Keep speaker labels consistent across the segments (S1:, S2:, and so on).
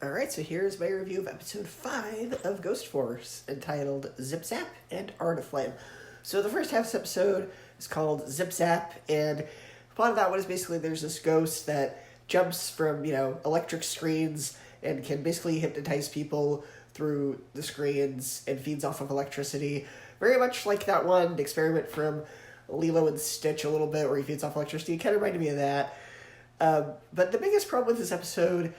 S1: Alright, so here's my review of episode 5 of Ghostforce, entitled Zipzap and Artiflame. So the first half of this episode is called Zipzap, and the plot of that one is basically there's this ghost that jumps from, electric screens and can basically hypnotize people through the screens and feeds off of electricity. Very much like that one experiment from Lilo and Stitch a little bit where he feeds off electricity. It kind of reminded me of that. But the biggest problem with this episode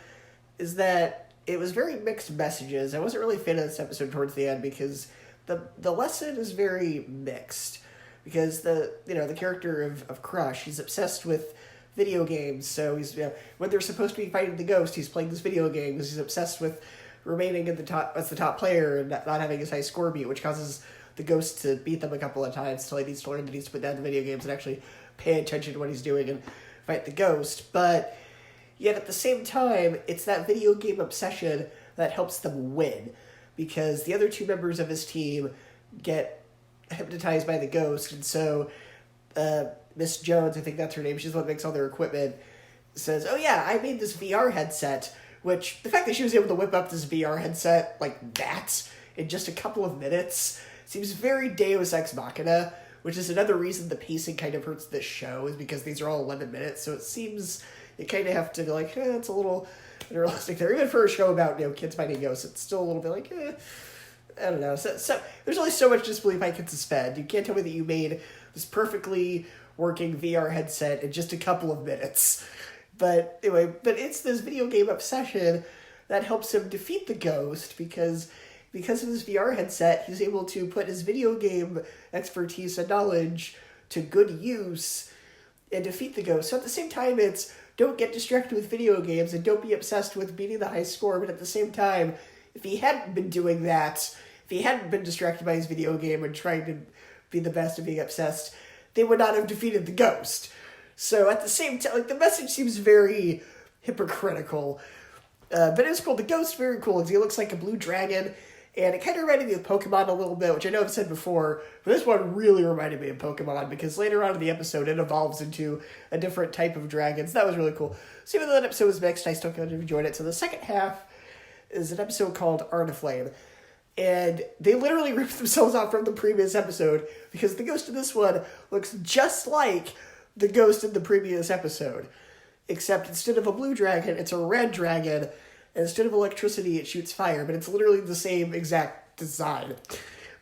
S1: is that it was very mixed messages. I wasn't really a fan of this episode towards the end because the lesson is very mixed. Because the character of Crush, he's obsessed with video games. So he's when they're supposed to be fighting the ghost, he's playing this video game because he's obsessed with remaining in the top as the top player and not having his high score beat, which causes the ghost to beat them a couple of times until he needs to learn that he needs to put down the video games and actually pay attention to what he's doing and fight the ghost. But yet at the same time, it's that video game obsession that helps them win, because the other two members of his team get hypnotized by the ghost, and so Miss Jones, I think that's her name, she's the one that makes all their equipment, says, oh yeah, I made this VR headset, which the fact that she was able to whip up this VR headset like that in just a couple of minutes seems very Deus Ex Machina, which is another reason the pacing kind of hurts this show, is because these are all 11 minutes, so it seems you kind of have to be like, it's a little unrealistic there. Even for a show about, kids fighting ghosts, it's still a little bit like, I don't know. So there's only so much disbelief I can suspend. You can't tell me that you made this perfectly working VR headset in just a couple of minutes. But anyway, it's this video game obsession that helps him defeat the ghost, because of his VR headset, he's able to put his video game expertise and knowledge to good use and defeat the ghost. So at the same time, it's don't get distracted with video games and don't be obsessed with beating the high score. But at the same time, if he hadn't been doing that, if he hadn't been distracted by his video game and trying to be the best and being obsessed, they would not have defeated the ghost. So at the same time, the message seems very hypocritical. But it's cool. The ghost very cool, because he looks like a blue dragon. And it kind of reminded me of Pokemon a little bit, which I know I've said before, but this one really reminded me of Pokemon, because later on in the episode, it evolves into a different type of dragon, so that was really cool. So even though that episode was mixed, I still kind of enjoyed it. So the second half is an episode called Artiflame, and they literally ripped themselves off from the previous episode, because the ghost in this one looks just like the ghost in the previous episode, except instead of a blue dragon, it's a red dragon. And instead of electricity, it shoots fire, but it's literally the same exact design.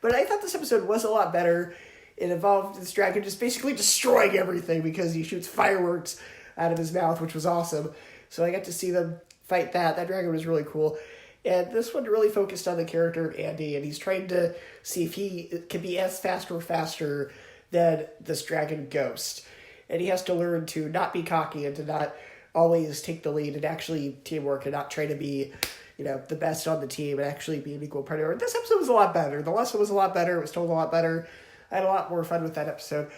S1: But I thought this episode was a lot better. It involved this dragon just basically destroying everything because he shoots fireworks out of his mouth, which was awesome. So I got to see them fight that. That dragon was really cool. And this one really focused on the character of Andy, and he's trying to see if he can be as fast or faster than this dragon ghost. And he has to learn to not be cocky and to not always take the lead and actually teamwork and not try to be, the best on the team and actually be an equal partner. This episode was a lot better. The lesson was a lot better. It was told a lot better. I had a lot more fun with that episode.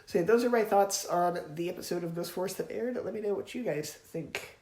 S1: So those are my thoughts on the episode of Ghostforce that aired. Let me know what you guys think.